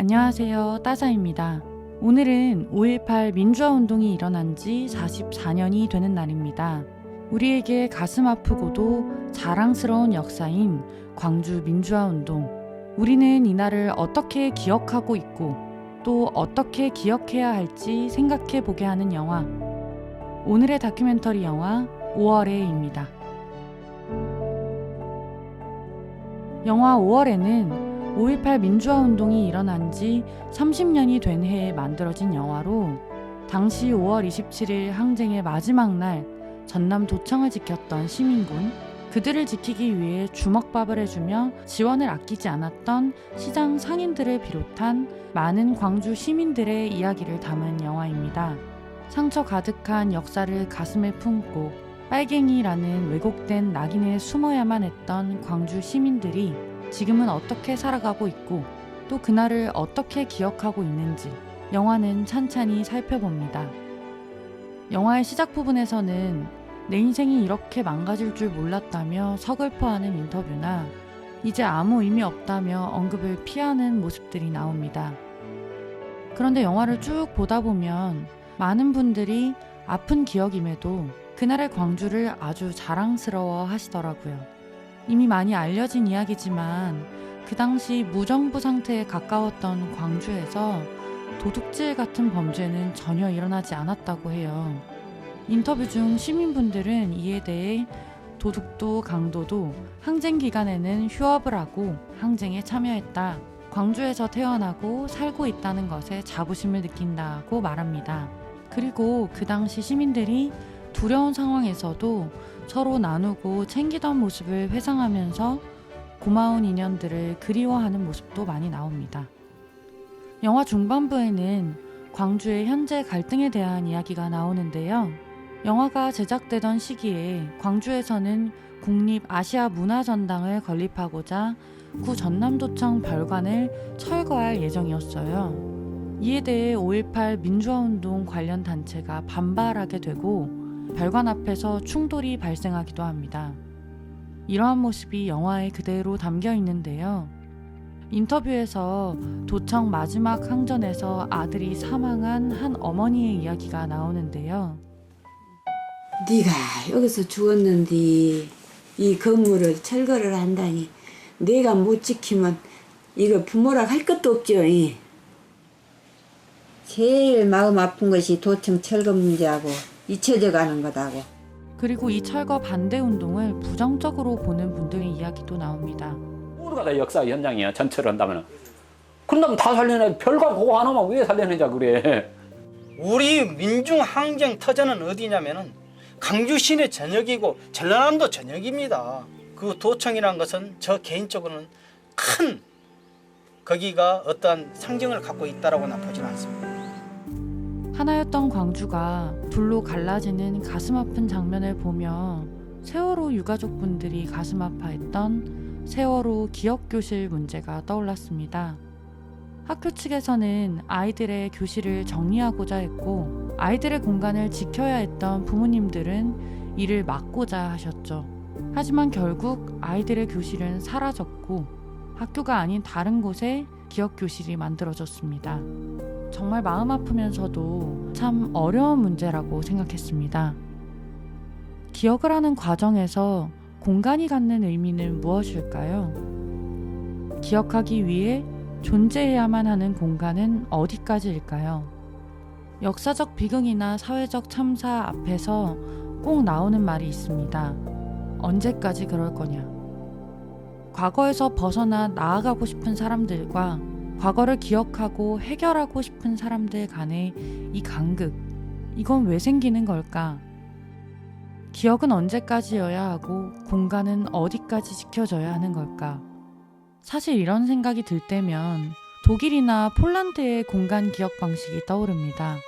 안녕하세요. 따사입니다. 오늘은 5.18 민주화 운동이 일어난 지 44년이 되는 날입니다. 우리에게 가슴 아프고도 자랑스러운 역사인 광주 민주화 운동. 우리는 이날을 어떻게 기억하고 있고 또 어떻게 기억해야 할지 생각해 보게 하는 영화. 오늘의 다큐멘터리 영화 5월에입니다. 영화 5월에는 5.18 민주화 운동이 일어난 지 30년이 된 해에 만들어진 영화로 당시 5월 27일 항쟁의 마지막 날 전남 도청을 지켰던 시민군, 그들을 지키기 위해 주먹밥을 해주며 지원을 아끼지 않았던 시장 상인들을 비롯한 많은 광주 시민들의 이야기를 담은 영화입니다. 상처 가득한 역사를 가슴에 품고 빨갱이라는 왜곡된 낙인에 숨어야만 했던 광주 시민들이 지금은 어떻게 살아가고 있고 또 그날을 어떻게 기억하고 있는지 영화는 찬찬히 살펴봅니다. 영화의 시작 부분에서는 내 인생이 이렇게 망가질 줄 몰랐다며 서글퍼하는 인터뷰나 이제 아무 의미 없다며 언급을 피하는 모습들이 나옵니다. 그런데 영화를 쭉 보다 보면 많은 분들이 아픈 기억임에도 그날의 광주를 아주 자랑스러워 하시더라고요. 이미 많이 알려진 이야기지만 그 당시 무정부 상태에 가까웠던 광주에서 도둑질 같은 범죄는 전혀 일어나지 않았다고 해요. 인터뷰 중 시민분들은 이에 대해 도둑도 강도도 항쟁 기간에는 휴업을 하고 항쟁에 참여했다. 광주에서 태어나고 살고 있다는 것에 자부심을 느낀다고 말합니다. 그리고 그 당시 시민들이 두려운 상황에서도 서로 나누고 챙기던 모습을 회상하면서 고마운 인연들을 그리워하는 모습도 많이 나옵니다. 영화 중반부에는 광주의 현재 갈등에 대한 이야기가 나오는데요. 영화가 제작되던 시기에 광주에서는 국립 아시아 문화전당을 건립하고자 구 전남도청 별관을 철거할 예정이었어요. 이에 대해 5.18 민주화운동 관련 단체가 반발하게 되고 별관 앞에서 충돌이 발생하기도 합니다. 이러한 모습이 영화에 그대로 담겨 있는데요. 인터뷰에서 도청 마지막 항전에서 아들이 사망한 한 어머니의 이야기가 나오는데요. 네가 여기서 죽었는데 이 건물을 철거를 한다니 내가 못 지키면 이거 부모라 할 것도 없죠. 제일 마음 아픈 것이 도청 철거 문제하고 잊혀져 가는 거다고. 그리고 이 철거 반대 운동을 부정적으로 보는 분들의 이야기도 나옵니다. 모두가 다 역사 현장이야. 전체를 한다면. 그런다면 다 살려내. 별과 그거 하나만 왜 살려내자 그래. 우리 민중항쟁 터전은 어디냐면은 강주 시내 전역이고 전라남도 전역입니다. 그 도청이라는 것은 저 개인적으로는 큰 거기가 어떠한 상징을 갖고 있다라고는 보지는 않습니다. 하나였던 광주가 둘로 갈라지는 가슴 아픈 장면을 보며 세월호 유가족분들이 가슴 아파했던 세월호 기억교실 문제가 떠올랐습니다. 학교 측에서는 아이들의 교실을 정리하고자 했고 아이들의 공간을 지켜야 했던 부모님들은 이를 막고자 하셨죠. 하지만 결국 아이들의 교실은 사라졌고 학교가 아닌 다른 곳에 기억교실이 만들어졌습니다. 정말 마음 아프면서도 참 어려운 문제라고 생각했습니다. 기억을 하는 과정에서 공간이 갖는 의미는 무엇일까요? 기억하기 위해 존재해야만 하는 공간은 어디까지일까요? 역사적 비극이나 사회적 참사 앞에서 꼭 나오는 말이 있습니다. 언제까지 그럴 거냐? 과거에서 벗어나 나아가고 싶은 사람들과 과거를 기억하고 해결하고 싶은 사람들 간의 이 간극, 이건 왜 생기는 걸까? 기억은 언제까지여야 하고 공간은 어디까지 지켜져야 하는 걸까? 사실 이런 생각이 들 때면 독일이나 폴란드의 공간 기억 방식이 떠오릅니다.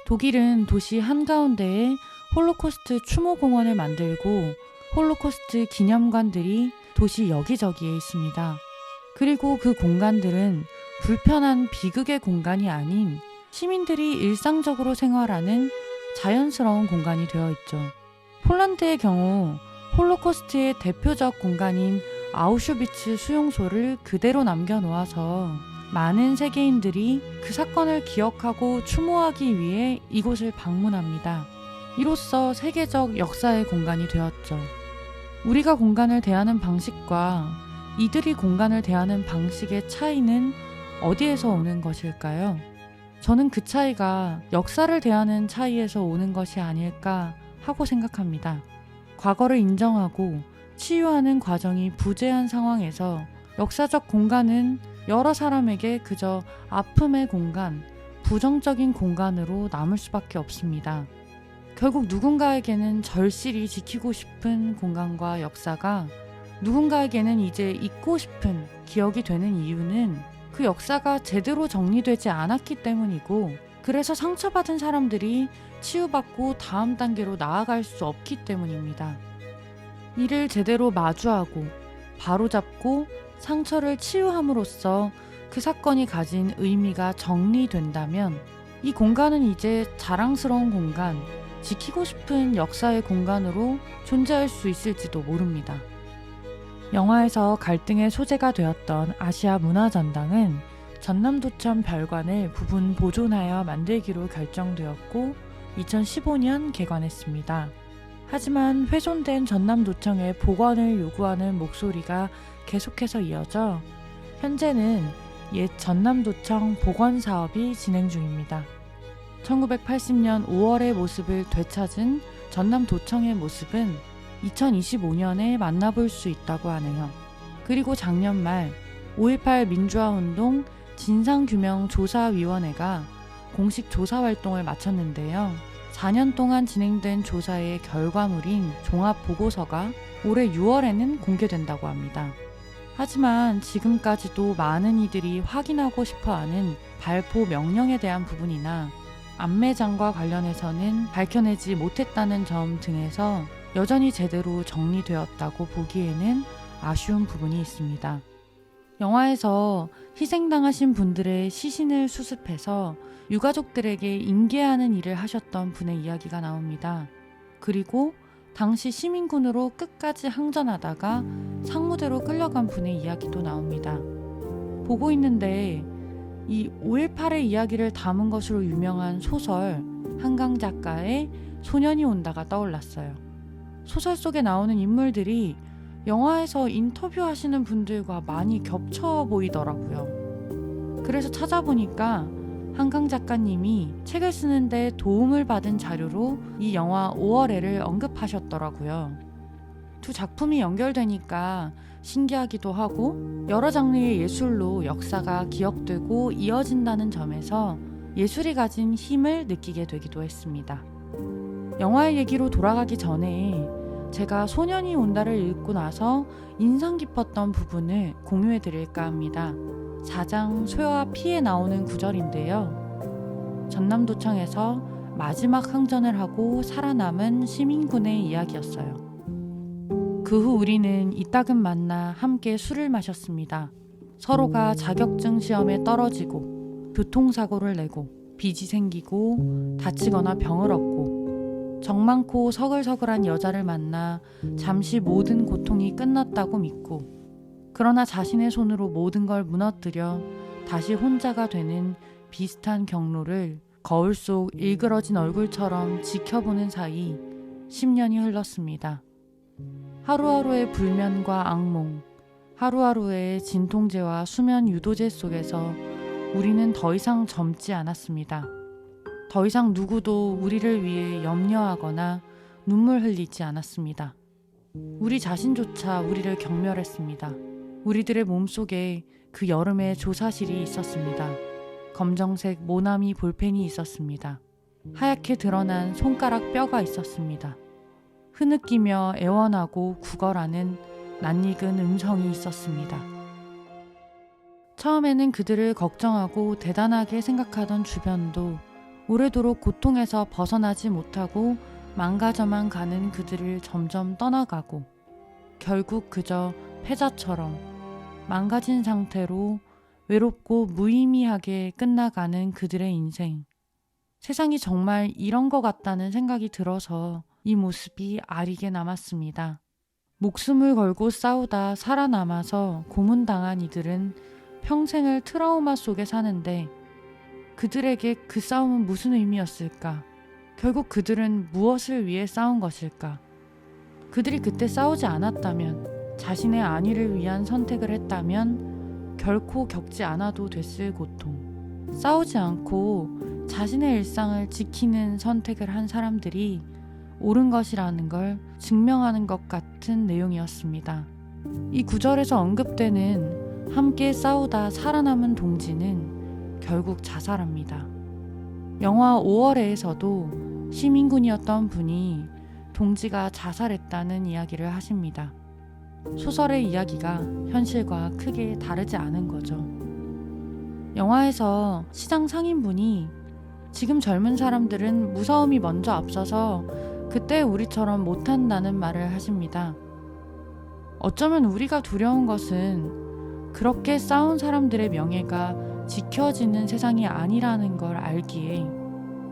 독일은 도시 한가운데에 홀로코스트 추모공원을 만들고 홀로코스트 기념관들이 도시 여기저기에 있습니다. 그리고 그 공간들은 불편한 비극의 공간이 아닌 시민들이 일상적으로 생활하는 자연스러운 공간이 되어 있죠. 폴란드의 경우 홀로코스트의 대표적 공간인 아우슈비츠 수용소를 그대로 남겨놓아서 많은 세계인들이 그 사건을 기억하고 추모하기 위해 이곳을 방문합니다. 이로써 세계적 역사의 공간이 되었죠. 우리가 공간을 대하는 방식과 이들이 공간을 대하는 방식의 차이는 어디에서 오는 것일까요? 저는 그 차이가 역사를 대하는 차이에서 오는 것이 아닐까 하고 생각합니다. 과거를 인정하고 치유하는 과정이 부재한 상황에서 역사적 공간은 여러 사람에게 그저 아픔의 공간, 부정적인 공간으로 남을 수밖에 없습니다. 결국 누군가에게는 절실히 지키고 싶은 공간과 역사가 누군가에게는 이제 잊고 싶은 기억이 되는 이유는 그 역사가 제대로 정리되지 않았기 때문이고, 그래서 상처받은 사람들이 치유받고 다음 단계로 나아갈 수 없기 때문입니다. 이를 제대로 마주하고 바로잡고 상처를 치유함으로써 그 사건이 가진 의미가 정리된다면 이 공간은 이제 자랑스러운 공간, 지키고 싶은 역사의 공간으로 존재할 수 있을지도 모릅니다. 영화에서 갈등의 소재가 되었던 아시아 문화전당은 전남도청 별관을 부분 보존하여 만들기로 결정되었고 2015년 개관했습니다. 하지만 훼손된 전남도청의 복원을 요구하는 목소리가 계속해서 이어져 현재는 옛 전남도청 복원 사업이 진행 중입니다. 1980년 5월의 모습을 되찾은 전남도청의 모습은 2025년에 만나볼 수 있다고 하네요. 그리고 작년 말 5.18 민주화운동 진상규명조사위원회가 공식 조사 활동을 마쳤는데요. 4년 동안 진행된 조사의 결과물인 종합보고서가 올해 6월에는 공개된다고 합니다. 하지만 지금까지도 많은 이들이 확인하고 싶어하는 발포 명령에 대한 부분이나 안매장과 관련해서는 밝혀내지 못했다는 점 등에서 여전히 제대로 정리되었다고 보기에는 아쉬운 부분이 있습니다. 영화에서 희생당하신 분들의 시신을 수습해서 유가족들에게 인계하는 일을 하셨던 분의 이야기가 나옵니다. 그리고 당시 시민군으로 끝까지 항전하다가 상무대로 끌려간 분의 이야기도 나옵니다. 보고 있는데 이 5.18의 이야기를 담은 것으로 유명한 소설 한강 작가의 소년이 온다가 떠올랐어요. 소설 속에 나오는 인물들이 영화에서 인터뷰하시는 분들과 많이 겹쳐 보이더라고요. 그래서 찾아보니까 한강 작가님이 책을 쓰는데 도움을 받은 자료로 이 영화 5월에를 언급하셨더라고요. 두 작품이 연결되니까 신기하기도 하고 여러 장르의 예술로 역사가 기억되고 이어진다는 점에서 예술이 가진 힘을 느끼게 되기도 했습니다. 영화의 얘기로 돌아가기 전에 제가 소년이 온다를 읽고 나서 인상 깊었던 부분을 공유해 드릴까 합니다. 4장 소요와 피에 나오는 구절인데요. 전남도청에서 마지막 항전을 하고 살아남은 시민군의 이야기였어요. 그 후 우리는 이따금 만나 함께 술을 마셨습니다. 서로가 자격증 시험에 떨어지고 교통사고를 내고 빚이 생기고 다치거나 병을 얻고 정 많고 서글서글한 여자를 만나 잠시 모든 고통이 끝났다고 믿고, 그러나 자신의 손으로 모든 걸 무너뜨려 다시 혼자가 되는 비슷한 경로를 거울 속 일그러진 얼굴처럼 지켜보는 사이 10년이 흘렀습니다. 하루하루의 불면과 악몽, 하루하루의 진통제와 수면 유도제 속에서 우리는 더 이상 젊지 않았습니다. 더 이상 누구도 우리를 위해 염려하거나 눈물 흘리지 않았습니다. 우리 자신조차 우리를 경멸했습니다. 우리들의 몸속에 그 여름의 조사실이 있었습니다. 검정색 모나미 볼펜이 있었습니다. 하얗게 드러난 손가락 뼈가 있었습니다. 흐느끼며 애원하고 구걸하는 낯익은 음성이 있었습니다. 처음에는 그들을 걱정하고 대단하게 생각하던 주변도 오래도록 고통에서 벗어나지 못하고 망가져만 가는 그들을 점점 떠나가고 결국 그저 패자처럼 망가진 상태로 외롭고 무의미하게 끝나가는 그들의 인생. 세상이 정말 이런 것 같다는 생각이 들어서 이 모습이 아리게 남았습니다. 목숨을 걸고 싸우다 살아남아서 고문당한 이들은 평생을 트라우마 속에 사는데 그들에게 그 싸움은 무슨 의미였을까? 결국 그들은 무엇을 위해 싸운 것일까? 그들이 그때 싸우지 않았다면, 자신의 안위를 위한 선택을 했다면 결코 겪지 않아도 됐을 고통. 싸우지 않고 자신의 일상을 지키는 선택을 한 사람들이 옳은 것이라는 걸 증명하는 것 같은 내용이었습니다. 이 구절에서 언급되는 함께 싸우다 살아남은 동지는 결국 자살합니다. 영화 5월에에서도 시민군이었던 분이 동지가 자살했다는 이야기를 하십니다. 소설의 이야기가 현실과 크게 다르지 않은 거죠. 영화에서 시장 상인분이 지금 젊은 사람들은 무서움이 먼저 앞서서 그때 우리처럼 못한다는 말을 하십니다. 어쩌면 우리가 두려운 것은 그렇게 싸운 사람들의 명예가 지켜지는 세상이 아니라는 걸 알기에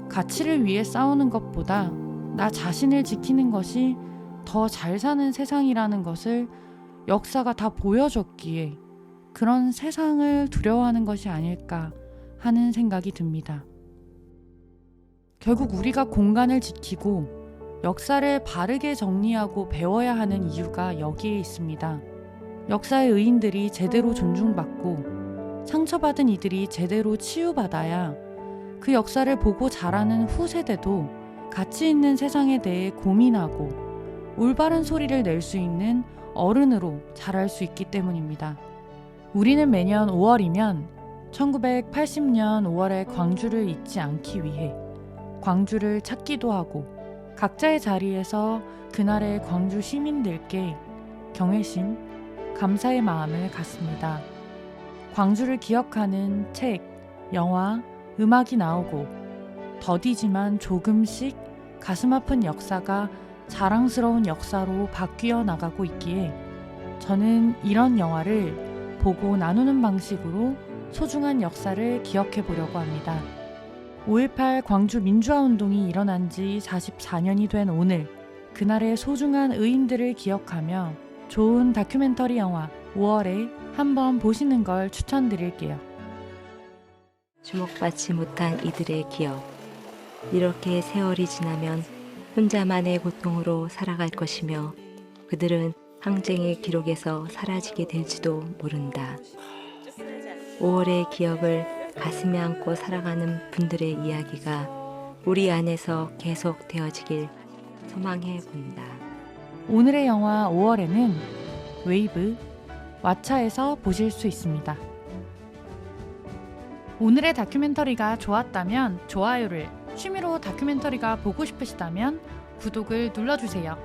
가치를 위해 싸우는 것보다 나 자신을 지키는 것이 더 잘 사는 세상이라는 것을 역사가 다 보여줬기에 그런 세상을 두려워하는 것이 아닐까 하는 생각이 듭니다. 결국 우리가 공간을 지키고 역사를 바르게 정리하고 배워야 하는 이유가 여기에 있습니다. 역사의 의인들이 제대로 존중받고 상처받은 이들이 제대로 치유받아야 그 역사를 보고 자라는 후세대도 가치 있는 세상에 대해 고민하고 올바른 소리를 낼 수 있는 어른으로 자랄 수 있기 때문입니다. 우리는 매년 5월이면 1980년 5월의 광주를 잊지 않기 위해 광주를 찾기도 하고 각자의 자리에서 그날의 광주 시민들께 경외심, 감사의 마음을 갖습니다. 광주를 기억하는 책, 영화, 음악이 나오고 더디지만 조금씩 가슴 아픈 역사가 자랑스러운 역사로 바뀌어 나가고 있기에 저는 이런 영화를 보고 나누는 방식으로 소중한 역사를 기억해 보려고 합니다. 5.18 광주 민주화운동이 일어난 지 44년이 된 오늘, 그날의 소중한 의인들을 기억하며 좋은 다큐멘터리 영화 5월에 한번 보시는 걸 추천드릴게요. 주목받지 못한 이들의 기억. 이렇게 세월이 지나면 혼자만의 고통으로 살아갈 것이며 그들은 항쟁의 기록에서 사라지게 될지도 모른다. 5월의 기억을 가슴에 안고 살아가는 분들의 이야기가 우리 안에서 계속 되어지길 소망해 본다. 오늘의 영화 5월에는 웨이브, 왓챠에서 보실 수 있습니다. 오늘의 다큐멘터리가 좋았다면 좋아요를, 취미로 다큐멘터리가 보고 싶으시다면 구독을 눌러주세요.